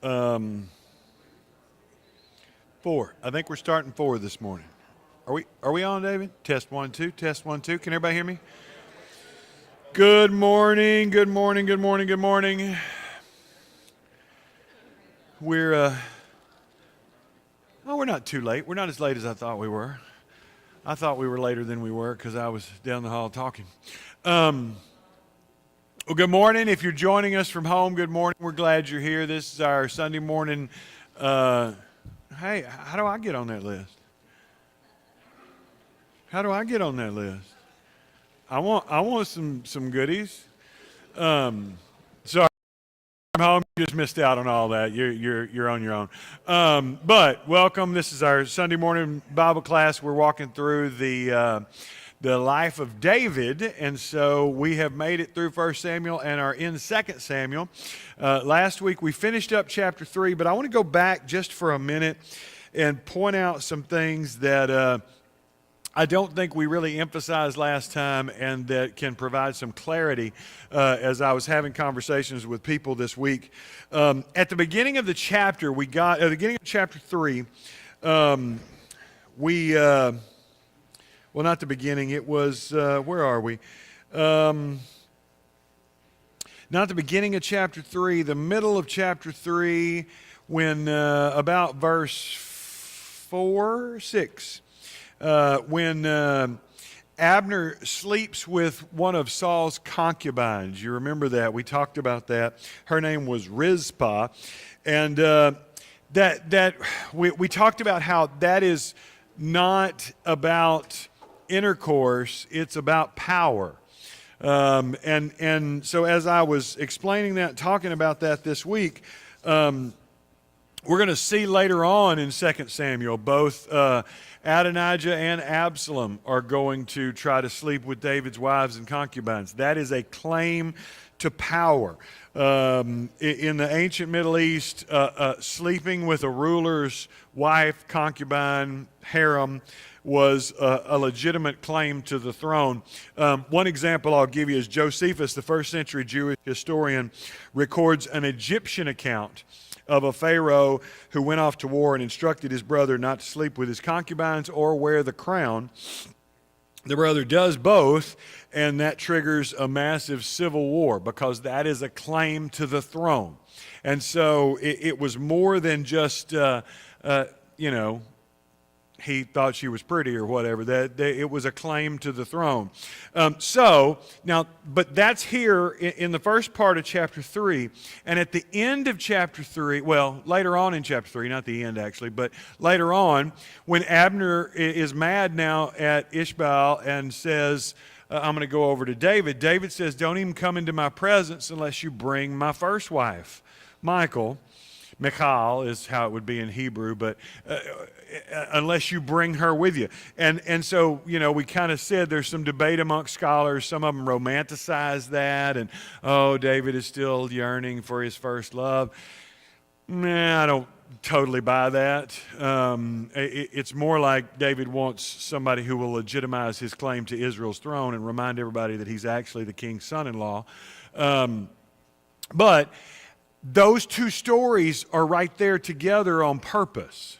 4. I think we're starting 4 this morning. Are we on, David? Test 1, 2. Test 1, 2. Can everybody hear me? Good morning. Good morning. Good morning. Good morning. We're not too late. We're not as late as I thought we were. I thought we were later than we were because I was down the hall talking. Well, good morning. If you're joining us from home, good morning. We're glad you're here. This is our Sunday morning. Hey, how do I get on that list? How do I get on that list? I want some goodies. Sorry, I'm home. You just missed out on all that. You're on your own. But welcome. This is our Sunday morning Bible class. We're walking through the life of David, and so we have made it through 1 Samuel and are in 2 Samuel. Last week we finished up chapter 3, but I want to go back just for a minute and point out some things that I don't think we really emphasized last time and that can provide some clarity as I was having conversations with people this week. At the beginning of the chapter, at the beginning of chapter 3, well, not the beginning. It was, where are we? Not the beginning of chapter 3, the middle of chapter 3, when about verse 6, when Abner sleeps with one of Saul's concubines. You remember that. We talked about that. Her name was Rizpah. And we talked about how that is not about intercourse, it's about power. And so as I was explaining that, talking about that this week, we're going to see later on in 2 Samuel, both Adonijah and Absalom are going to try to sleep with David's wives and concubines. That is a claim to power. In the ancient Middle East, sleeping with a ruler's wife, concubine, harem, was a legitimate claim to the throne. One example I'll give you is Josephus, the first century Jewish historian, records an Egyptian account of a pharaoh who went off to war and instructed his brother not to sleep with his concubines or wear the crown. The brother does both, and that triggers a massive civil war because that is a claim to the throne. And so it was more than just, he thought she was pretty or whatever. It was a claim to the throne. But that's here in the first part of chapter 3. And at the end of chapter 3, well, later on in chapter 3, not the end actually, but later on, when Abner is mad now at Ishbaal and says, I'm going to go over to David, David says, don't even come into my presence unless you bring my first wife, Michal is how it would be in Hebrew, but unless you bring her with you. And so, we kind of said there's some debate amongst scholars. Some of them romanticize that, and, David is still yearning for his first love. I don't totally buy that. It's more like David wants somebody who will legitimize his claim to Israel's throne and remind everybody that he's actually the king's son-in-law. But those two stories are right there together on purpose.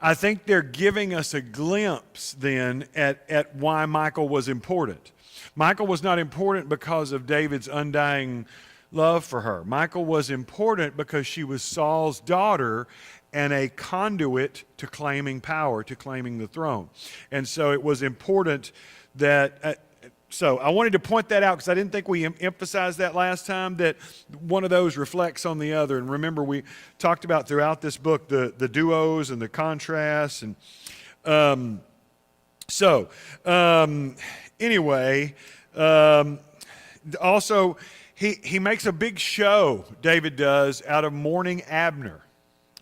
I think they're giving us a glimpse then at why Michal was important. Michal was not important because of David's undying love for her. Michal was important because she was Saul's daughter and a conduit to claiming power, to claiming the throne. And so it was important that... So I wanted to point that out because I didn't think we emphasized that last time, that one of those reflects on the other. And remember, we talked about throughout this book the duos and the contrasts. And also he makes a big show, David does, out of mourning Abner,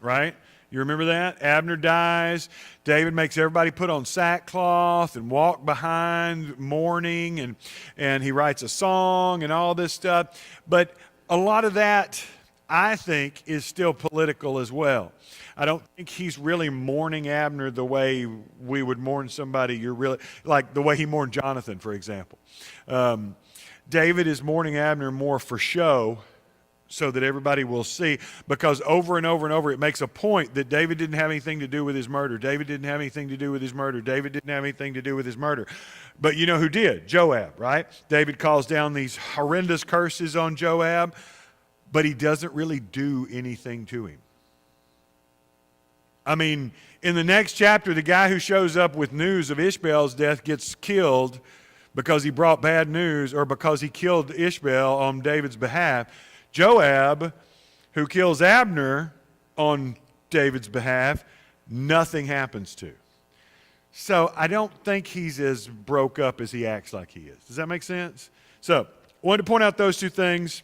right? You remember that? Abner dies. David makes everybody put on sackcloth and walk behind mourning, and he writes a song and all this stuff. But a lot of that, I think, is still political as well. I don't think he's really mourning Abner the way we would mourn somebody like the way he mourned Jonathan, for example. David is mourning Abner more for show, so that everybody will see, because over and over and over it makes a point that David didn't have anything to do with his murder. David didn't have anything to do with his murder. David didn't have anything to do with his murder. But you know who did? Joab, right? David calls down these horrendous curses on Joab, but he doesn't really do anything to him. I mean, in the next chapter, the guy who shows up with news of Ishbaal's death gets killed because he brought bad news or because he killed Ishbaal on David's behalf. Joab, who kills Abner on David's behalf, nothing happens to. So I don't think he's as broke up as he acts like he is. Does that make sense? So I wanted to point out those two things.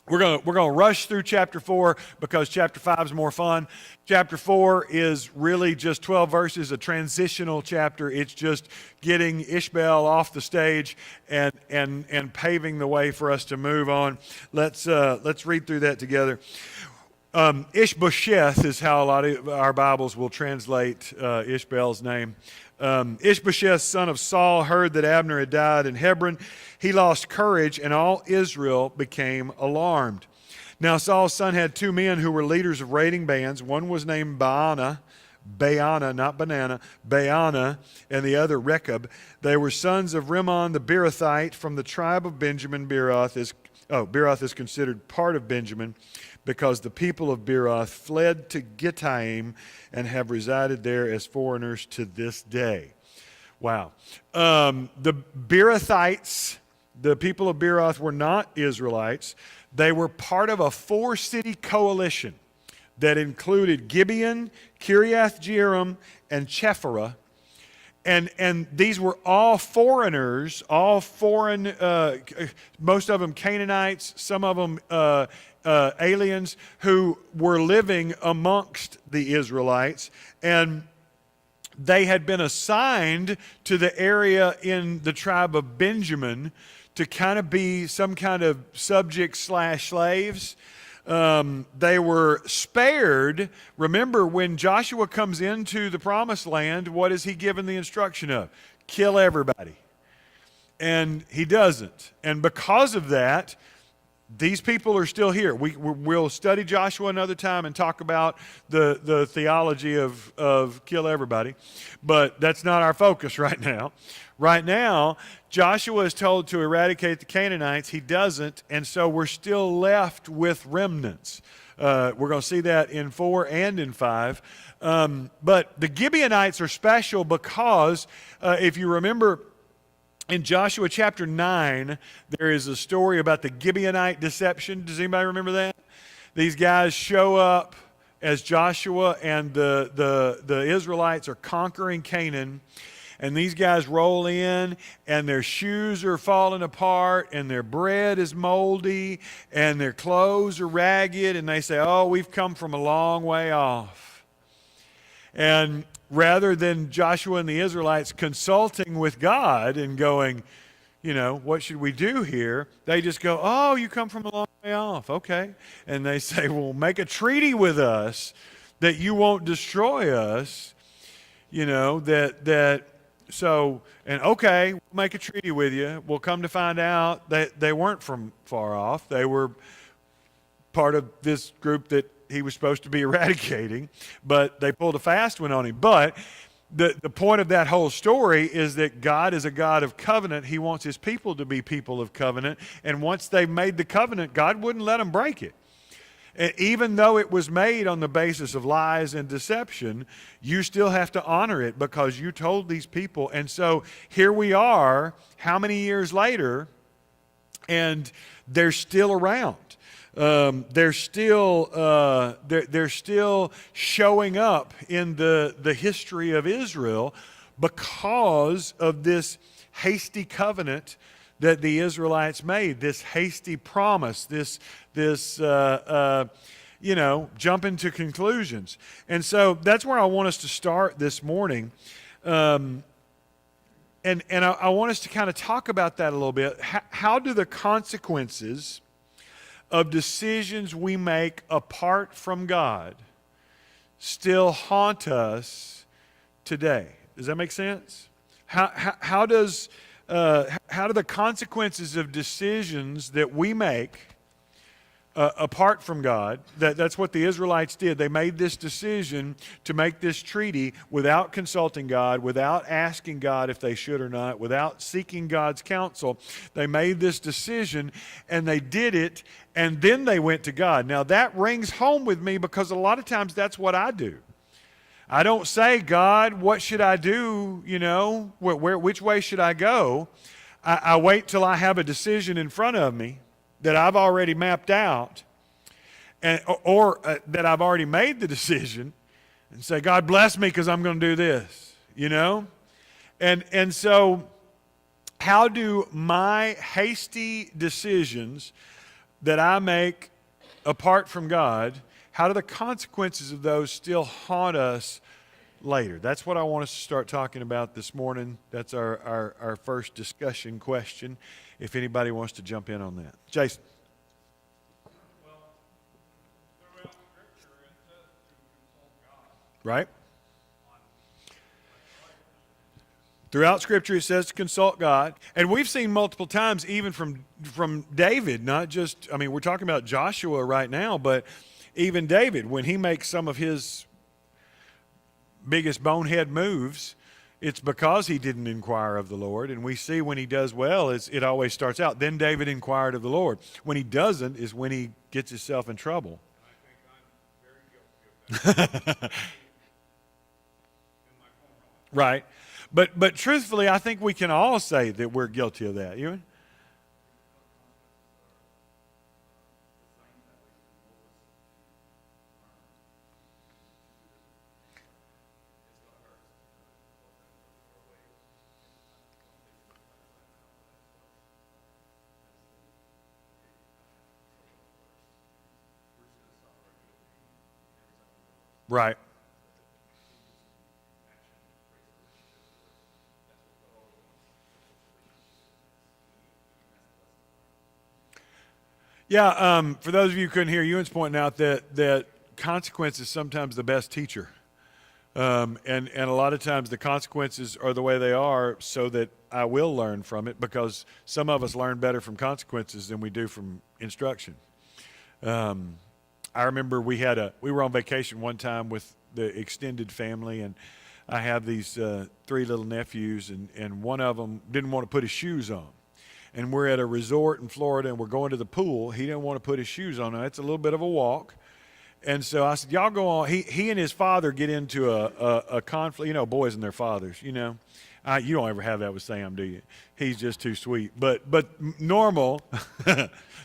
We're gonna rush through chapter 4 because chapter 5 is more fun. Chapter 4 is really just 12 verses, a transitional chapter. It's just getting Ishbaal off the stage and paving the way for us to move on. Let's read through that together. Ishbosheth is how a lot of our Bibles will translate Ishbaal's name. Ishbosheth, son of Saul, heard that Abner had died in Hebron. He lost courage, and all Israel became alarmed. Now Saul's son had two men who were leaders of raiding bands. One was named Baana, not banana, Baana, and the other Rechab. They were sons of Rimmon the Beerothite from the tribe of Benjamin. Beeroth is considered part of Benjamin, because the people of Beeroth fled to Gittaim and have resided there as foreigners to this day. Wow. The Beerothites, the people of Beeroth, were not Israelites. They were part of a 4-city coalition that included Gibeon, Kiriath Jearim, and Chephirah. And these were all foreigners, all foreign, most of them Canaanites, some of them aliens who were living amongst the Israelites. And they had been assigned to the area in the tribe of Benjamin to kind of be some kind of subjects/slaves. They were spared. Remember, when Joshua comes into the promised land, what is he given the instruction of? Kill everybody. And he doesn't. And because of that, these people are still here. We'll study Joshua another time and talk about the theology of kill everybody. But that's not our focus right now. Right now, Joshua is told to eradicate the Canaanites. He doesn't, and so we're still left with remnants. We're going to see that in 4 and in 5. But the Gibeonites are special because, if you remember, in Joshua chapter 9, there is a story about the Gibeonite deception. Does anybody remember that? These guys show up as Joshua and the Israelites are conquering Canaan. And these guys roll in, and their shoes are falling apart, and their bread is moldy, and their clothes are ragged, and they say, oh, we've come from a long way off. And rather than Joshua and the Israelites consulting with God and going, you know, what should we do here? They just go, oh, you come from a long way off. Okay. And they say, well, make a treaty with us that you won't destroy us, you know, and okay, we'll make a treaty with you. We'll come to find out that they weren't from far off. They were part of this group that he was supposed to be eradicating, but they pulled a fast one on him. But the point of that whole story is that God is a God of covenant. He wants his people to be people of covenant. And once they've made the covenant, God wouldn't let them break it. Even though it was made on the basis of lies and deception, you still have to honor it because you told these people. And so here we are, how many years later, and they're still around. They're still showing up in the history of Israel because of this hasty covenant that the Israelites made, this hasty promise, this jumping to conclusions. And so that's where I want us to start this morning. And I want us to kind of talk about that a little bit. How do the consequences of decisions we make apart from God still haunt us today? Does that make sense? How do the consequences of decisions that we make apart from God. That's what the Israelites did. They made this decision to make this treaty without consulting God, without asking God if they should or not, without seeking God's counsel. They made this decision and they did it, and then they went to God. Now that rings home with me because a lot of times that's what I do. I don't say, God, what should I do? You know, which way should I go? I wait till I have a decision in front of me that I've already mapped out, or that I've already made the decision, and say, God bless me because I'm going to do this, you know? And so how do my hasty decisions that I make apart from God, how do the consequences of those still haunt us later? That's what I want us to start talking about this morning. That's our first discussion question, if anybody wants to jump in on that. Jason. Well, throughout Scripture it says to consult God. Right? Throughout Scripture it says to consult God. And we've seen multiple times, even from David, not just, I mean, we're talking about Joshua right now, but even David, when he makes some of his biggest bonehead moves, it's because he didn't inquire of the Lord. And we see when he does well, it always starts out, then David inquired of the Lord. When he doesn't is when he gets himself in trouble. I think I'm very guilty of that. In my own life. Right. But truthfully, I think we can all say that we're guilty of that. You? Right. Yeah, for those of you who couldn't hear, Ewan's pointing out that consequence is sometimes the best teacher. And a lot of times the consequences are the way they are so that I will learn from it, because some of us learn better from consequences than we do from instruction. I remember we were on vacation one time with the extended family, and I have these 3 little nephews, and one of them didn't want to put his shoes on. And we're at a resort in Florida, and we're going to the pool. He didn't want to put his shoes on. Now, it's a little bit of a walk. And so I said, y'all go on. He and his father get into a conflict. You know, boys and their fathers, you know. You don't ever have that with Sam, do you? He's just too sweet. But normal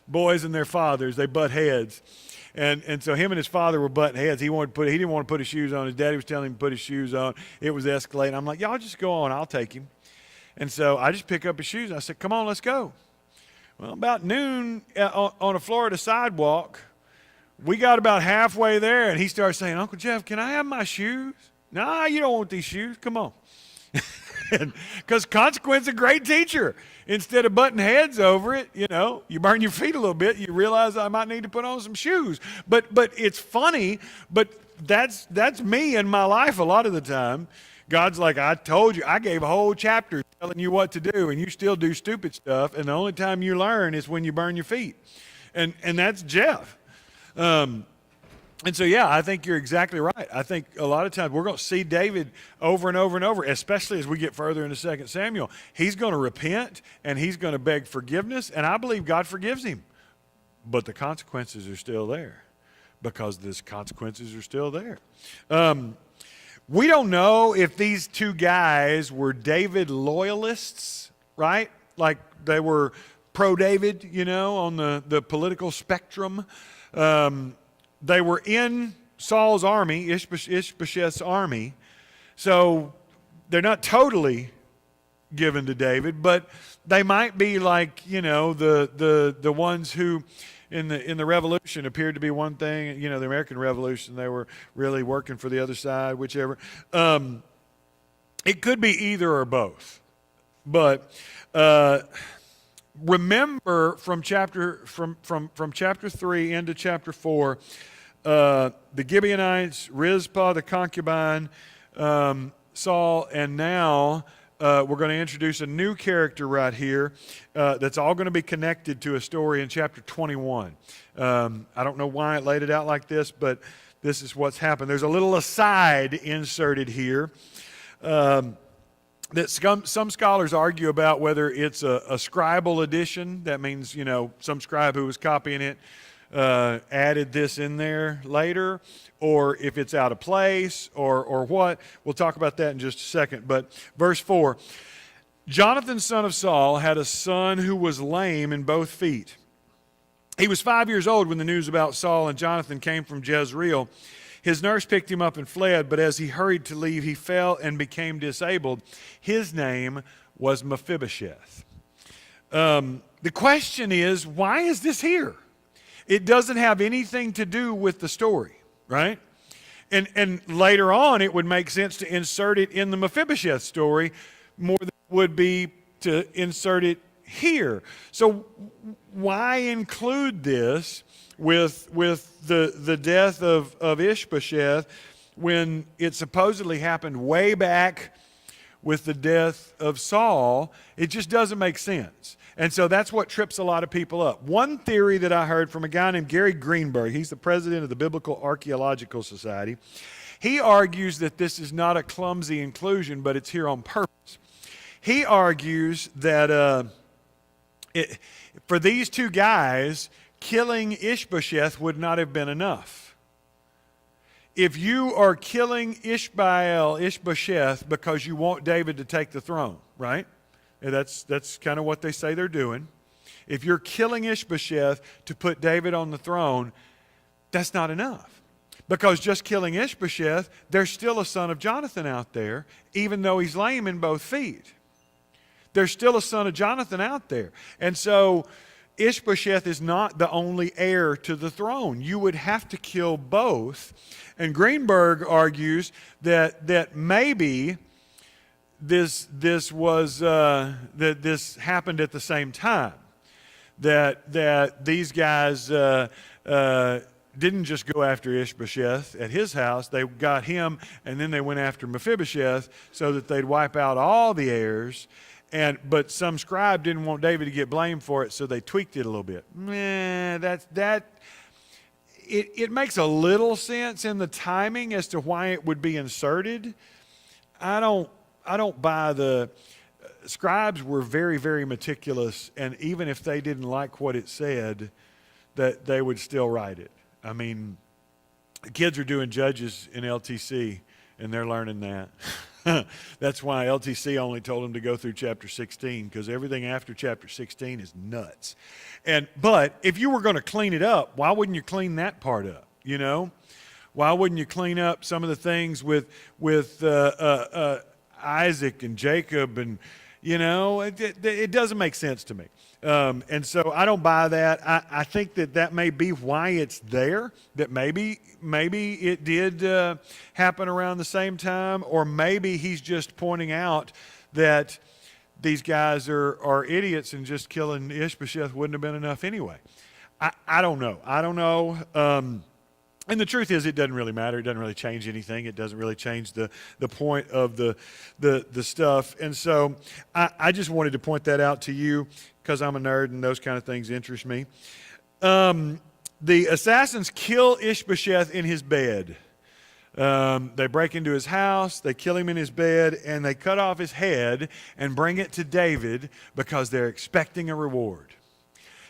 boys and their fathers, they butt heads. And so him and his father were butting heads. He didn't want to put his shoes on. His daddy was telling him to put his shoes on. It was escalating. I'm like, y'all just go on. I'll take him. And so I just pick up his shoes. And I said, come on, let's go. Well, about noon on a Florida sidewalk, we got about halfway there, and he started saying, Uncle Jeff, can I have my shoes? Nah, you don't want these shoes. Come on. Because consequence is a great teacher. Instead of butting heads over it, you know, you burn your feet a little bit. You realize I might need to put on some shoes. But it's funny, but that's me in my life a lot of the time. God's like, I told you, I gave a whole chapter telling you what to do, and you still do stupid stuff, and the only time you learn is when you burn your feet. And that's Jeff. And so, yeah, I think you're exactly right. I think a lot of times we're going to see David over and over and over, especially as we get further into 2 Samuel. He's going to repent, and he's going to beg forgiveness, and I believe God forgives him. But the consequences are still there, because the consequences are still there. We don't know if these two guys were David loyalists, right? Like they were pro-David, you know, on the political spectrum. They were in Saul's army, Ishbosheth's army. So they're not totally given to David, but they might be like, you know, the ones who in the Revolution appeared to be one thing. You know, the American Revolution, they were really working for the other side, whichever. It could be either or both. But remember from chapter 3 into chapter 4, the Gibeonites, Rizpah the concubine, Saul, and now we're going to introduce a new character right here that's all going to be connected to a story in chapter 21. I don't know why it laid it out like this, but this is what's happened. There's a little aside inserted here that some scholars argue about whether it's a scribal addition. That means, some scribe who was copying it added this in there later, or if it's out of place, or what. We'll talk about that in just a second. But verse 4, Jonathan, son of Saul, had a son who was lame in both feet. He was 5 years old when the news about Saul and Jonathan came from Jezreel. His nurse picked him up and fled, but as he hurried to leave, he fell and became disabled. His name was Mephibosheth. The question is, why is this here? It doesn't have anything to do with the story, right? And later on, it would make sense to insert it in the Mephibosheth story more than it would be to insert it here. So why include this with the death of Ishbosheth when it supposedly happened way back with the death of Saul? It just doesn't make sense. And so that's what trips a lot of people up. One theory that I heard from a guy named Gary Greenberg, he's the president of the Biblical Archaeological Society. He argues that this is not a clumsy inclusion, but it's here on purpose. He argues that for these two guys, killing Ishbosheth would not have been enough. If you are killing Ishbosheth because you want David to take the throne, right? And that's kind of what they say they're doing. If you're killing Ishbosheth to put David on the throne, that's not enough. Because just killing Ishbosheth, there's still a son of Jonathan out there, even though he's lame in both feet. There's still a son of Jonathan out there. And so Ishbosheth is not the only heir to the throne. You would have to kill both. And Greenberg argues that maybe this happened at the same time. That these guys didn't just go after Ishbosheth at his house. They got him, and then they went after Mephibosheth so that they'd wipe out all the heirs. But some scribe didn't want David to get blamed for it, so they tweaked it a little bit. It makes a little sense in the timing as to why it would be inserted. I don't buy the scribes were very, very meticulous, and even if they didn't like what it said, that they would still write it. I mean, the kids are doing judges in LTC, and they're learning that. That's why LTC only told them to go through chapter 16, because everything after chapter 16 is nuts. But if you were going to clean it up, why wouldn't you clean that part up? Why wouldn't you clean up some of the things with Isaac and Jacob? And it doesn't make sense to me. And so I don't buy that. I think that may be why it's there, that maybe it did happen around the same time, or maybe he's just pointing out that these guys are idiots and just killing Ishbosheth wouldn't have been enough anyway. I don't know. And the truth is, it doesn't really matter. It doesn't really change anything. It doesn't really change the point of the stuff. And so I just wanted to point that out to you because I'm a nerd and those kind of things interest me. The assassins kill Ishbosheth in his bed. They break into his house, they kill him in his bed, and they cut off his head and bring it to David because they're expecting a reward.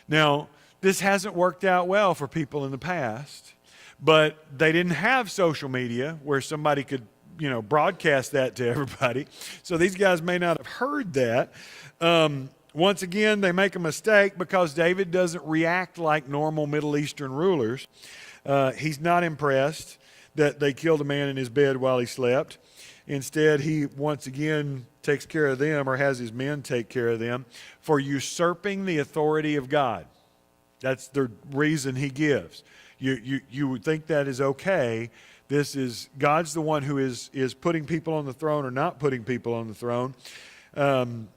Now, this hasn't worked out well for people in the past. But they didn't have social media where somebody could, broadcast that to everybody. So these guys may not have heard that. Once again, they make a mistake because David doesn't react like normal Middle Eastern rulers. He's not impressed that they killed a man in his bed while he slept. Instead, he once again takes care of them, or has his men take care of them, for usurping the authority of God. That's the reason he gives. You would think that is okay. This is God's the one who is putting people on the throne or not putting people on the throne. And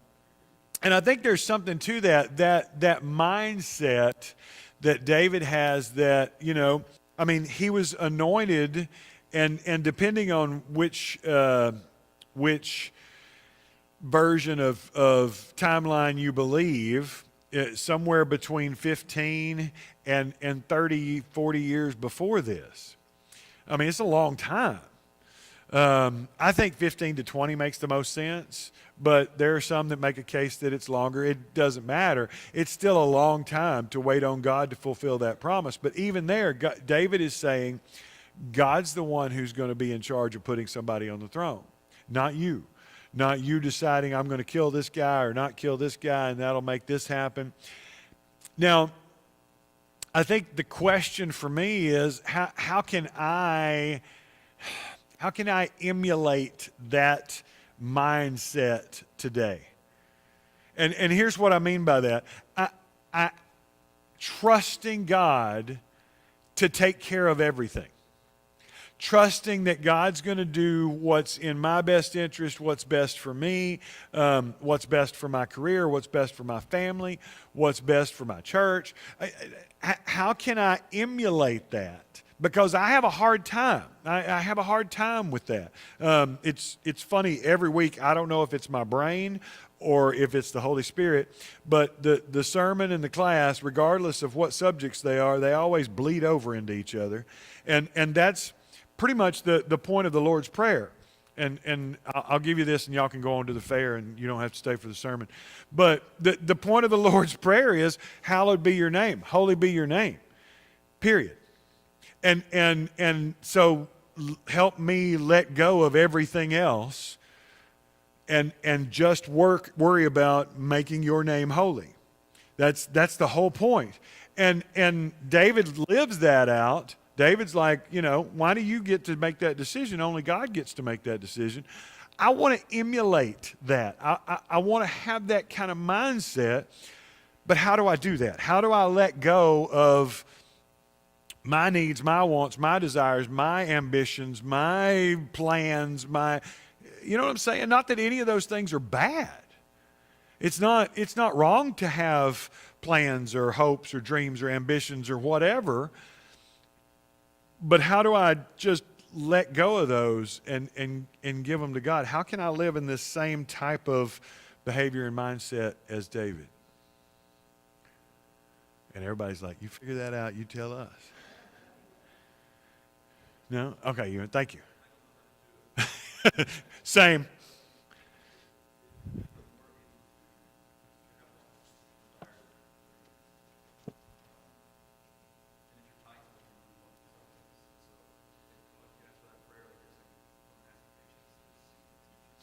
I think there's something to that mindset that David has that, he was anointed, and depending on which version of timeline you believe, somewhere between 15 and 30, 40 years before this. I mean, it's a long time. I think 15 to 20 makes the most sense, but there are some that make a case that it's longer. It doesn't matter. It's still a long time to wait on God to fulfill that promise. But even there, David is saying, God's the one who's going to be in charge of putting somebody on the throne, not you. Not you deciding I'm going to kill this guy or not kill this guy and that'll make this happen. Now, I think the question for me is how can I emulate that mindset today? And here's what I mean by that. I trusting God to take care of everything. Trusting that God's going to do what's in my best interest, what's best for me, what's best for my career, what's best for my family, what's best for my church. How can I emulate that? Because I have a hard time. I have a hard time with that. It's funny, every week, I don't know if it's my brain or if it's the Holy Spirit, but the sermon and the class, regardless of what subjects they are, they always bleed over into each other. And that's pretty much the point of the Lord's Prayer. And I'll give you this and y'all can go on to the fair and you don't have to stay for the sermon. But the point of the Lord's Prayer is, hallowed be your name, holy be your name, period. And so help me let go of everything else and just worry about making your name holy. That's the whole point. And David lives that out. David's like, why do you get to make that decision? Only God gets to make that decision. I want to emulate that. I want to have that kind of mindset. But how do I do that? How do I let go of my needs, my wants, my desires, my ambitions, my plans, you know what I'm saying? Not that any of those things are bad. It's not wrong to have plans or hopes or dreams or ambitions or whatever. But how do I just let go of those and give them to God? How can I live in this same type of behavior and mindset as David? And everybody's like, you figure that out, you tell us. No? Okay, thank you. Same.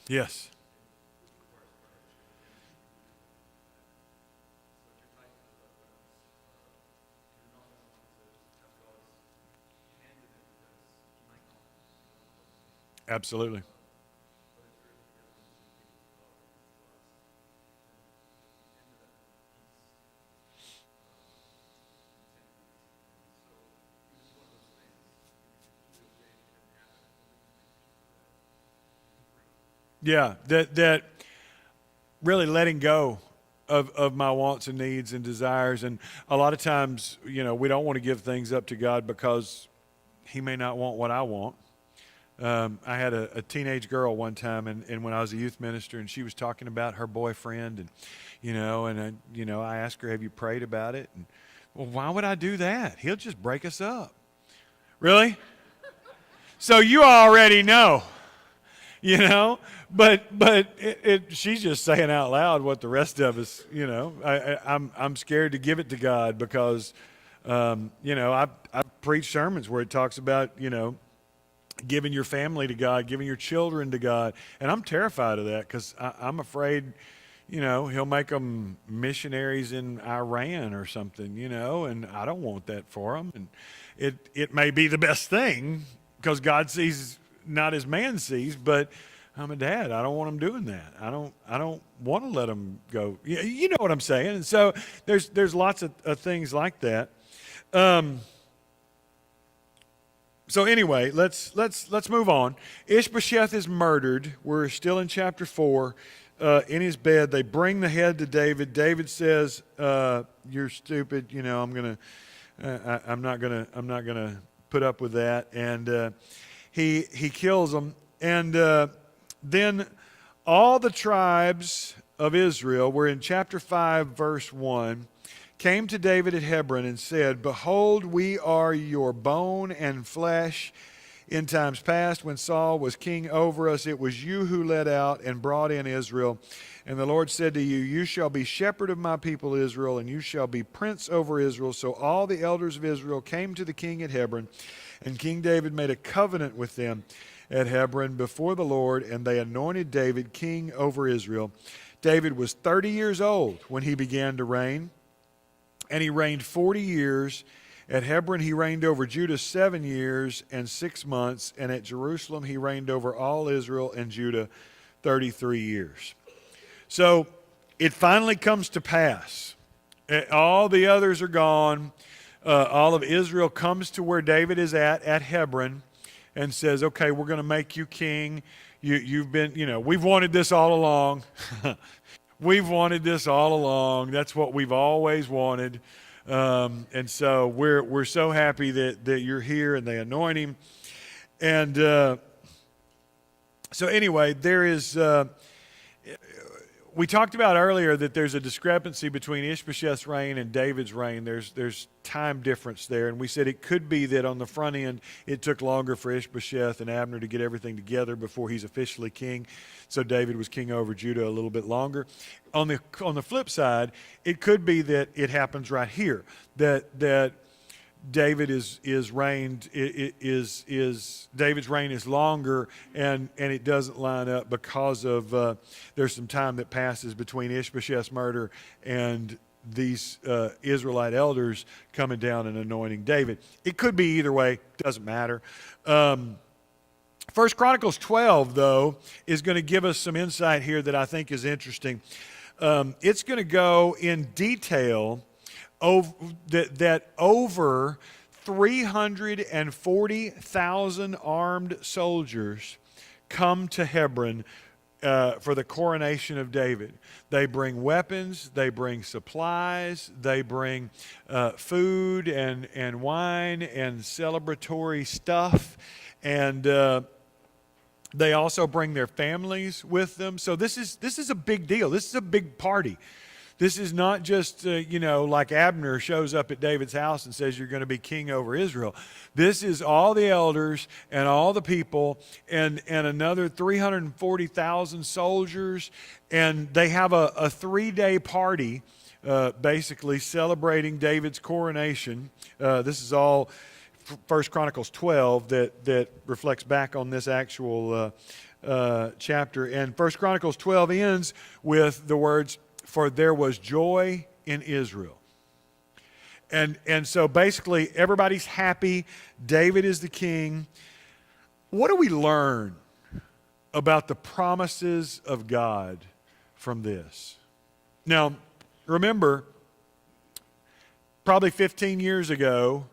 Yes. Absolutely. Yeah, that really letting go of my wants and needs and desires. And a lot of times, we don't want to give things up to God because he may not want what I want. I had a teenage girl one time, and when I was a youth minister, and she was talking about her boyfriend, and I asked her, "Have you prayed about it?" And, well, why would I do that? He'll just break us up. Really? So you already know, But she's just saying out loud what the rest of us, I'm scared to give it to God because, I've preached sermons where it talks about, giving your family to God, giving your children to God. And I'm terrified of that because I'm afraid, he'll make them missionaries in Iran or something, and I don't want that for them. And it may be the best thing because God sees not as man sees, but I'm a dad. I don't want them doing that. I don't want to let them go. You know what I'm saying? And so there's lots of things like that. So anyway, let's move on. Ishbosheth is murdered. We're still in chapter 4. In his bed, they bring the head to David. David says, "You're stupid. I'm not gonna put up with that." And he kills him. And then all the tribes of Israel, we're in chapter 5, verse 1, came to David at Hebron and said, Behold, we are your bone and flesh. In times past, when Saul was king over us, it was you who led out and brought in Israel. And the Lord said to you, You shall be shepherd of my people Israel, and you shall be prince over Israel. So all the elders of Israel came to the king at Hebron, and King David made a covenant with them at Hebron before the Lord, and they anointed David king over Israel. David was 30 years old when he began to reign, and he reigned 40 years. At Hebron he reigned over Judah 7 years and 6 months, and at Jerusalem he reigned over all Israel and Judah 33 years. So it finally comes to pass. All the others are gone. All of Israel comes to where David is at Hebron, and says, okay, we're going to make you king. You've been, we've wanted this all along. We've wanted this all along. That's what we've always wanted. And so we're so happy that you're here, and they anoint him. And so anyway, there is, we talked about earlier that there's a discrepancy between Ishbosheth's reign and David's reign. There's time difference there. And we said it could be that on the front end, it took longer for Ishbosheth and Abner to get everything together before he's officially king. So David was king over Judah a little bit longer. On the flip side, it could be that it happens right here, that David David's reign is longer, and it doesn't line up because of there's some time that passes between Ishbosheth's murder and these Israelite elders coming down and anointing David. It could be either way, doesn't matter. 1 Chronicles 12, though, is going to give us some insight here that I think is interesting. It's going to go in detail that over 340,000 armed soldiers come to Hebron for the coronation of David. They bring weapons, they bring supplies, they bring food and wine and celebratory stuff, and they also bring their families with them. So this is a big deal. This is a big party. This is not just, like Abner shows up at David's house and says, you're going to be king over Israel. This is all the elders and all the people and another 340,000 soldiers. And they have a 3-day party, basically celebrating David's coronation. This is all 1 Chronicles 12 that reflects back on this actual chapter. And 1 Chronicles 12 ends with the words, for there was joy in Israel. And so basically everybody's happy. David is the king. What do we learn about the promises of God from this? Now, remember, probably 15 years ago,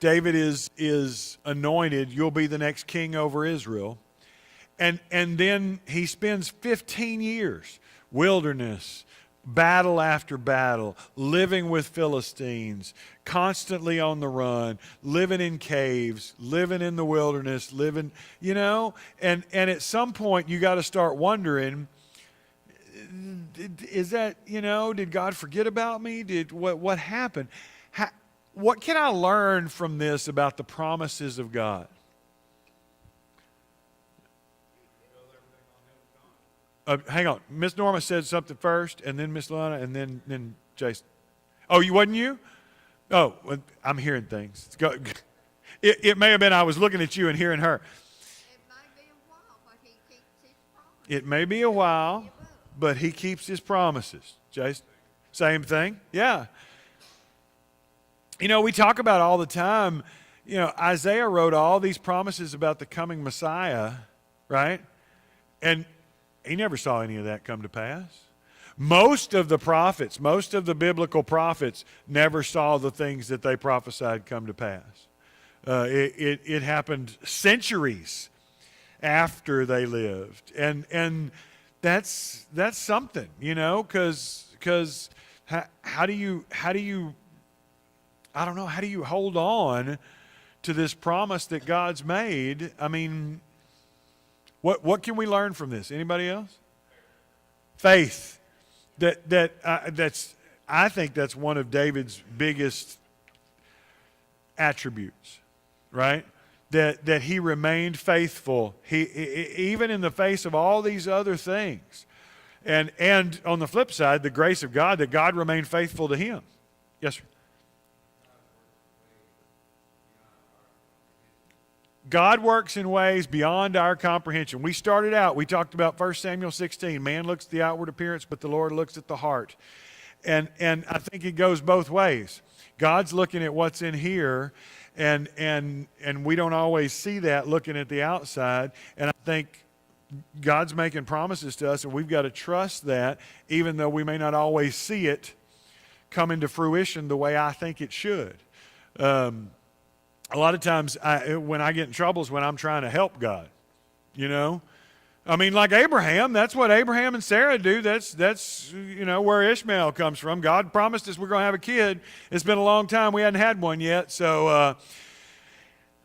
David is anointed, you'll be the next king over Israel. And then he spends 15 years, wilderness, battle after battle, living with Philistines, constantly on the run, living in caves, living in the wilderness, and at some point you got to start wondering, is that, did God forget about me? What happened? What can I learn from this about the promises of God? Hang on. Miss Norma said something first, and then Miss Lana, and then Jason. Oh, wasn't you? Oh, well, I'm hearing things. It may have been I was looking at you and hearing her. It may be a while, but he keeps his promises. Jason, same thing? Yeah. We talk about all the time, Isaiah wrote all these promises about the coming Messiah, right? And he never saw any of that come to pass. Most of the prophets, most of the biblical prophets never saw the things that they prophesied come to pass. It happened centuries after they lived. And that's something, because how do you hold on to this promise that God's made? I mean, what can we learn from this? Anybody else? Faith. I think that's one of David's biggest attributes, right? That he remained faithful. He even in the face of all these other things. And on the flip side, the grace of God, that God remained faithful to him. Yes, sir. God works in ways beyond our comprehension. We started out, we talked about 1 Samuel 16. Man looks at the outward appearance, but the Lord looks at the heart. And I think it goes both ways. God's looking at what's in here, and we don't always see that looking at the outside. And I think God's making promises to us, and we've got to trust that, even though we may not always see it come into fruition the way I think it should. A lot of times when I get in trouble is when I'm trying to help God, you know. I mean, like Abraham, that's what Abraham and Sarah do. That's you know, where Ishmael comes from. God promised us we're going to have a kid. It's been a long time. We hadn't had one yet, so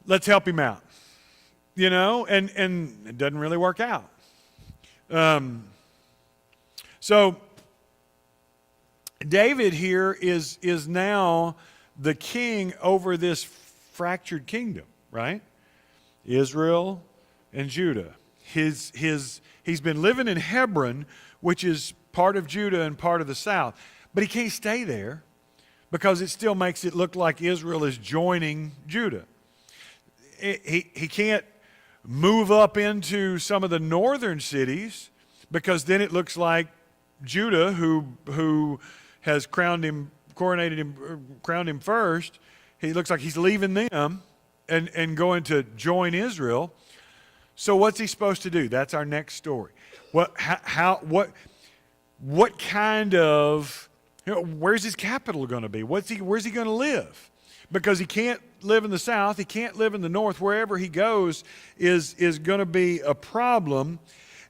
let's help him out, you know, and it doesn't really work out. So David here is now the king over this fractured kingdom, right? Israel and Judah. He's been living in Hebron, which is part of Judah and part of the south. But he can't stay there because it still makes it look like Israel is joining Judah. He can't move up into some of the northern cities because then it looks like Judah, who has crowned him first, he looks like he's leaving them and going to join Israel. So what's he supposed to do? That's our next story. What kind of, you know, where's his capital going to be? Where's he going to live? Because he can't live in the south, he can't live in the north. Wherever he goes is going to be a problem.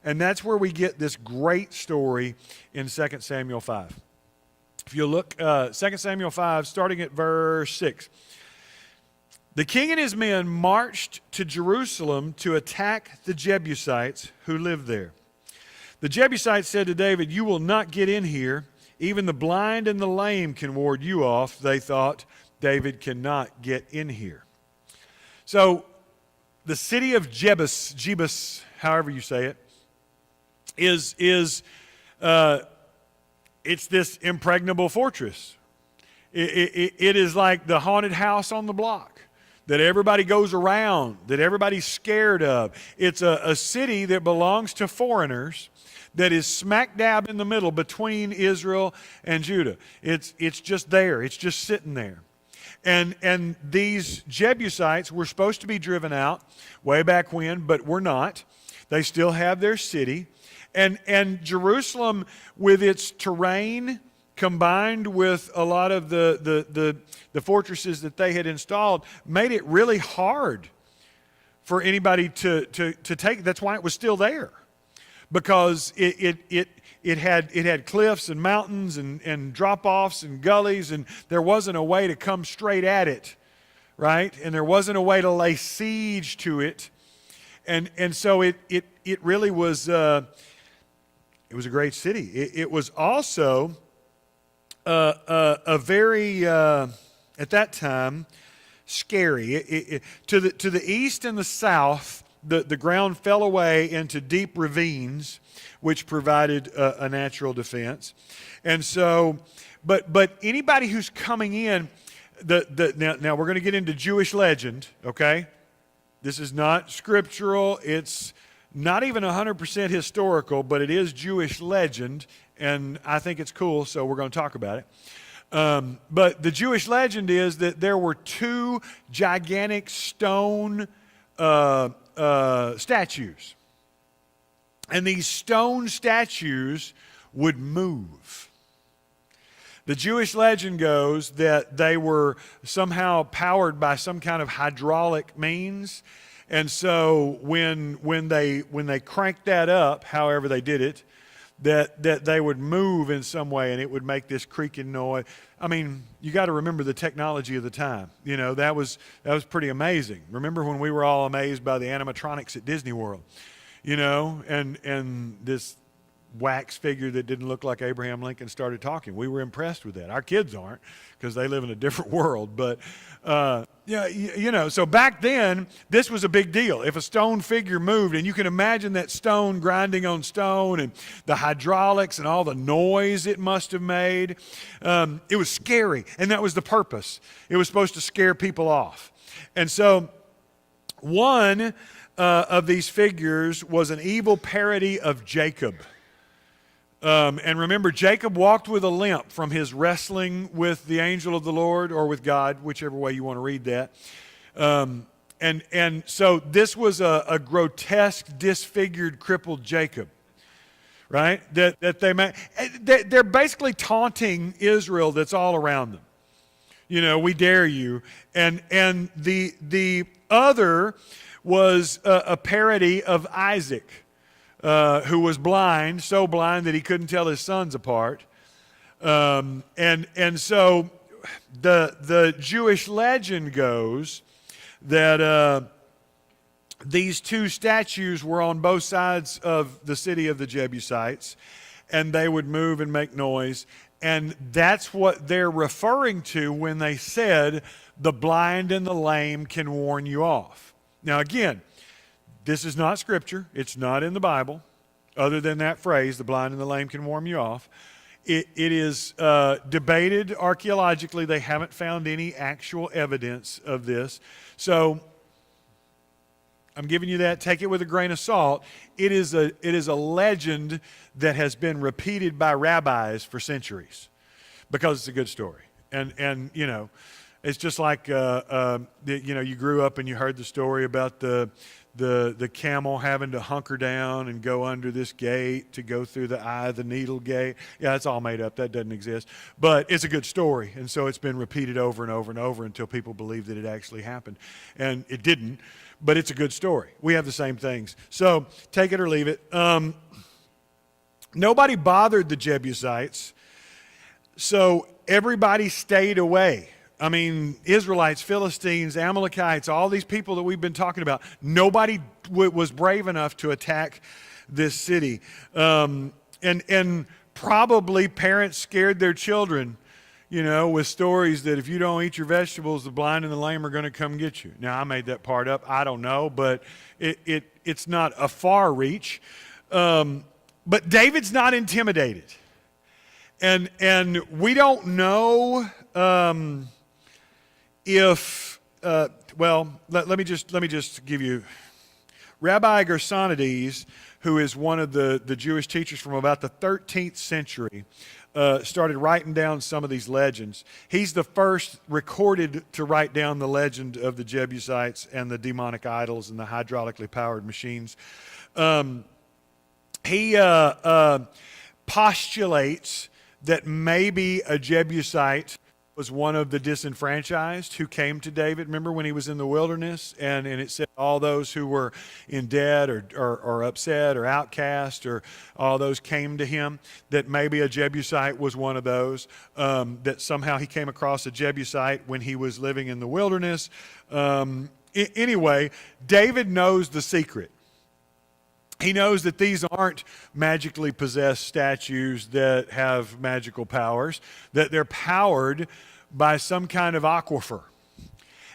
And that's where we get this great story in 2 Samuel 5. If you look, 2 Samuel 5, starting at verse 6. The king and his men marched to Jerusalem to attack the Jebusites who lived there. The Jebusites said to David, "You will not get in here. Even the blind and the lame can ward you off." They thought, David cannot get in here. So the city of Jebus, however you say it, is it's this impregnable fortress. It is like the haunted house on the block that everybody goes around, that everybody's scared of. It's a city that belongs to foreigners, that is smack dab in the middle between Israel and Judah. It's just there. It's just sitting there. And these Jebusites were supposed to be driven out way back when, but were not. They still have their city. And Jerusalem, with its terrain, combined with a lot of the fortresses that they had installed, made it really hard for anybody to take. That's why it was still there, because it had cliffs and mountains and drop-offs and gullies, and there wasn't a way to come straight at it, right? And there wasn't a way to lay siege to it, and so it really was. It was a great city. It was also a very at that time scary. To the east and the south, the ground fell away into deep ravines, which provided a natural defense. And so, but anybody who's coming in, now we're going to get into Jewish legend, okay? This is not scriptural. It's not even 100% historical, but it is Jewish legend, and I think it's cool, so we're going to talk about it. But the Jewish legend is that there were two gigantic stone statues. And these stone statues would move. The Jewish legend goes that they were somehow powered by some kind of hydraulic means. And so when they cranked that up, however they did it, that they would move in some way, and it would make this creaking noise. I mean, you got to remember the technology of the time. You know, that was pretty amazing. Remember when we were all amazed by the animatronics at Disney World, you know, and this wax figure that didn't look like Abraham Lincoln started talking. We were impressed with that. Our kids aren't, because they live in a different world. But, so back then, this was a big deal. If a stone figure moved, and you can imagine that stone grinding on stone and the hydraulics and all the noise it must have made, it was scary, and that was the purpose. It was supposed to scare people off. And so one of these figures was an evil parody of Jacob. And remember, Jacob walked with a limp from his wrestling with the angel of the Lord, or with God, whichever way you want to read that. And so this was a grotesque, disfigured, crippled Jacob, right? That they're basically taunting Israel that's all around them. We dare you. And the other was a parody of Isaac, who was blind, so blind that he couldn't tell his sons apart. And so the Jewish legend goes that these two statues were on both sides of the city of the Jebusites, and they would move and make noise. And that's what they're referring to when they said, the blind and the lame can warn you off. Now again, this is not scripture. It's not in the Bible, other than that phrase, the blind and the lame can warn you off. It is debated archaeologically. They haven't found any actual evidence of this. So I'm giving you that. Take it with a grain of salt. It is a legend that has been repeated by rabbis for centuries because it's a good story. And it's just like you grew up and you heard the story about the camel having to hunker down and go under this gate to go through the eye of the needle gate. Yeah, that's all made up. That doesn't exist. But it's a good story, and so it's been repeated over and over and over until people believe that it actually happened. And it didn't, but it's a good story. We have the same things. So take it or leave it. Nobody bothered the Jebusites, so everybody stayed away. I mean, Israelites, Philistines, Amalekites, all these people that we've been talking about, nobody was brave enough to attack this city. And probably parents scared their children, with stories that if you don't eat your vegetables, the blind and the lame are going to come get you. Now, I made that part up. I don't know, but it's not a far reach. But David's not intimidated. And we don't know let me just give you, Rabbi Gersonides, who is one of the Jewish teachers from about the 13th century, started writing down some of these legends. He's the first recorded to write down the legend of the Jebusites and the demonic idols and the hydraulically powered machines. He postulates that maybe a Jebusite was one of the disenfranchised who came to David. Remember when he was in the wilderness, and it said all those who were in debt or upset or outcast, or all those came to him, that maybe a Jebusite was one of those, that somehow he came across a Jebusite when he was living in the wilderness. Anyway, David knows the secret. He knows that these aren't magically possessed statues that have magical powers, that they're powered by some kind of aquifer.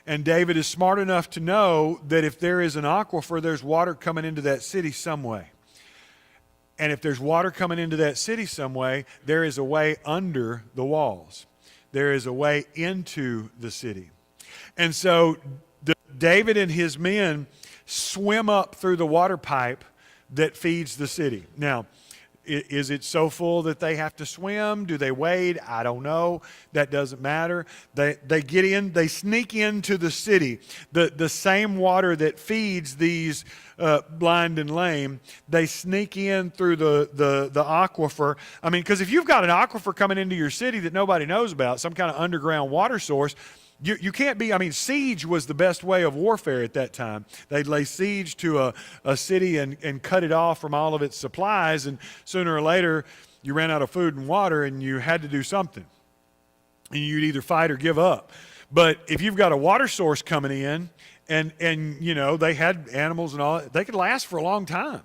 And David is smart enough to know that if there is an aquifer, there's water coming into that city some way. And if there's water coming into that city some way, there is a way under the walls. There is a way into the city. And so David and his men swim up through the water pipe that feeds the city. Now, is it so full that they have to swim? Do they wade? I don't know. That doesn't matter. They get in, they sneak into the city. The same water that feeds these blind and lame, they sneak in through the aquifer. I mean, because if you've got an aquifer coming into your city that nobody knows about, some kind of underground water source, you can't be, siege was the best way of warfare at that time. They'd lay siege to a city and cut it off from all of its supplies, and sooner or later you ran out of food and water and you had to do something. And you'd either fight or give up. But if you've got a water source coming in and they had animals and all, they could last for a long time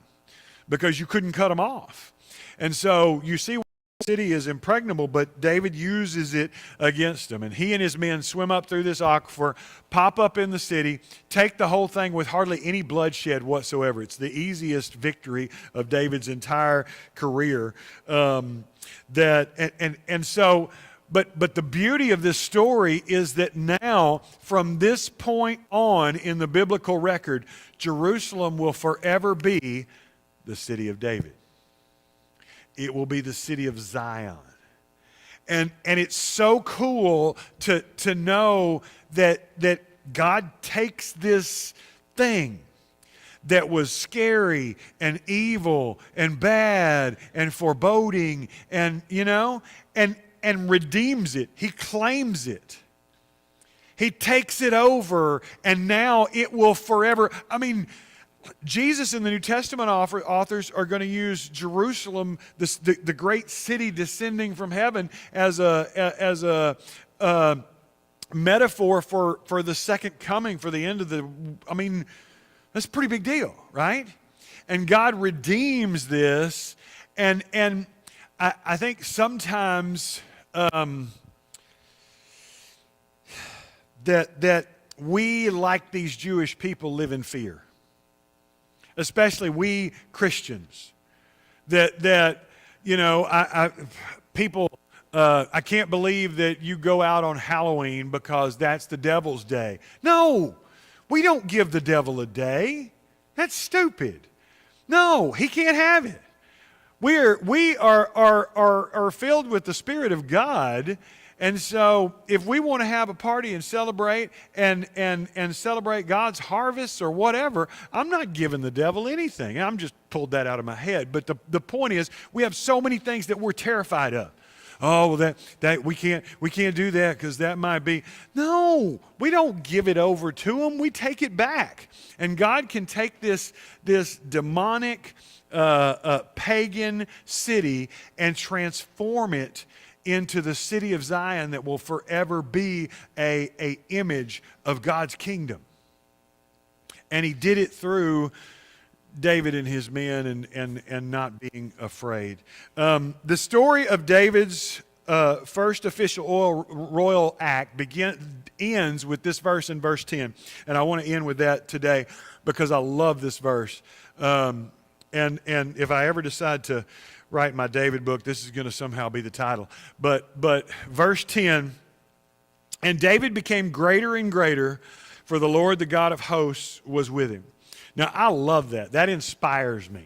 because you couldn't cut them off. And so you see the city is impregnable, but David uses it against them. And he and his men swim up through this aquifer, pop up in the city, take the whole thing with hardly any bloodshed whatsoever. It's the easiest victory of David's entire career. But the beauty of this story is that now, from this point on in the biblical record, Jerusalem will forever be the city of David. It will be the city of Zion. And it's so cool to know that God takes this thing that was scary and evil and bad and foreboding and redeems it. He claims it. He takes it over, and now it will forever. I mean, Jesus and the New Testament authors are going to use Jerusalem, the great city descending from heaven, as a metaphor for the second coming, for the end of the. I mean, that's a pretty big deal, right? And God redeems this, and I think sometimes that we, like these Jewish people, live in fear. Especially we Christians, people, I can't believe that you go out on Halloween because that's the devil's day. No, we don't give the devil a day. That's stupid. No, he can't have it. We are filled with the Spirit of God. And so if we want to have a party and celebrate and celebrate God's harvest or whatever, I'm not giving the devil anything. I'm just pulled that out of my head. But the point is, we have so many things that we're terrified of. Oh, well, that we can't do that because that might be. No, we don't give it over to him. We take it back. And God can take this demonic pagan city and transform it into the city of Zion that will forever be a image of God's kingdom. And he did it through David and his men and not being afraid. The story of David's first official royal act ends with this verse in verse 10. And I want to end with that today because I love this verse. And if I ever decide to write my David book, this is going to somehow be the title. But verse 10, and David became greater and greater, for the Lord, the God of hosts, was with him. Now, I love that. That inspires me.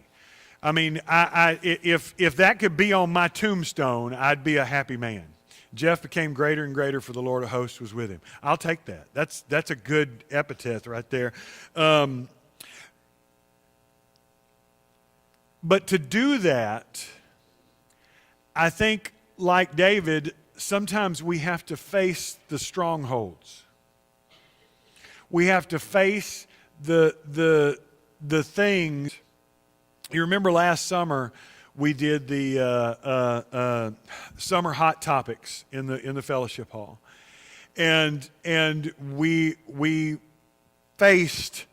I mean, if that could be on my tombstone, I'd be a happy man. Jeff became greater and greater, for the Lord of hosts was with him. I'll take that. That's a good epithet right there. But to do that, I think, like David, sometimes we have to face the strongholds. We have to face the things. You remember last summer we did the summer hot topics in the fellowship hall, and we faced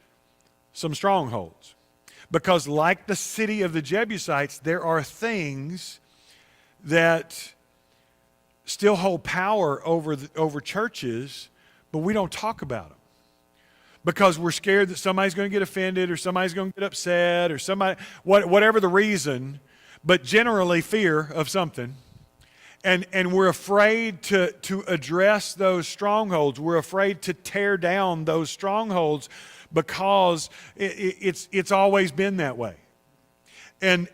some strongholds. Because like the city of the Jebusites, there are things that still hold power over churches, but we don't talk about them. Because we're scared that somebody's going to get offended or somebody's going to get upset or whatever the reason, but generally fear of something. And we're afraid to address those strongholds. We're afraid to tear down those strongholds because it's always been that way. And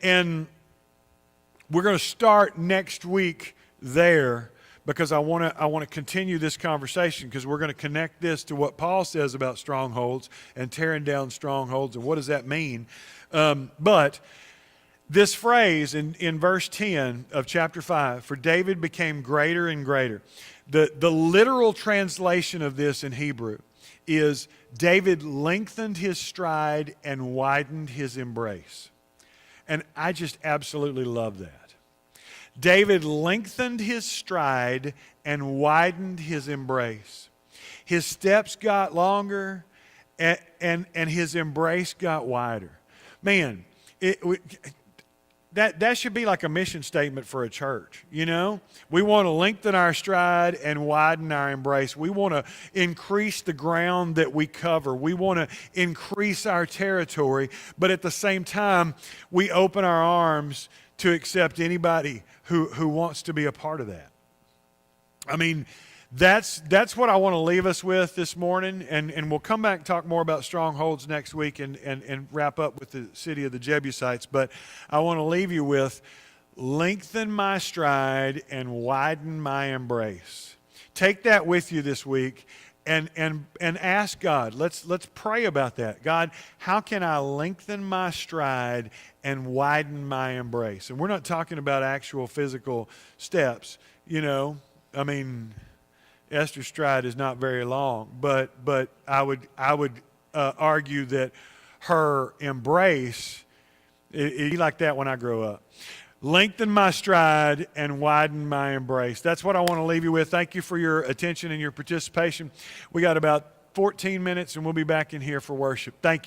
we're going to start next week there because I want to continue this conversation because we're going to connect this to what Paul says about strongholds and tearing down strongholds and what does that mean. But this phrase in verse 10 of chapter 5, for David became greater and greater. The literal translation of this in Hebrew is David lengthened his stride and widened his embrace. And I just absolutely love that. David lengthened his stride and widened his embrace. His steps got longer and his embrace got wider. Man, that should be like a mission statement for a church, you know? We want to lengthen our stride and widen our embrace. We want to increase the ground that we cover. We want to increase our territory, but at the same time, we open our arms to accept anybody who wants to be a part of that. I mean, that's what I want to leave us with this morning, and we'll come back and talk more about strongholds next week and wrap up with the city of the Jebusites. But I want to leave you with lengthen my stride and widen my embrace. Take that with you this week and ask God. Let's pray about that. God, how can I lengthen my stride and widen my embrace? And we're not talking about actual physical steps, you know. I mean, Esther's stride is not very long, but I would argue that her embrace it'd be like that when I grow up. Lengthen my stride and widen my embrace. That's what I want to leave you with. Thank you for your attention and your participation. We got about 14 minutes, and we'll be back in here for worship. Thank you.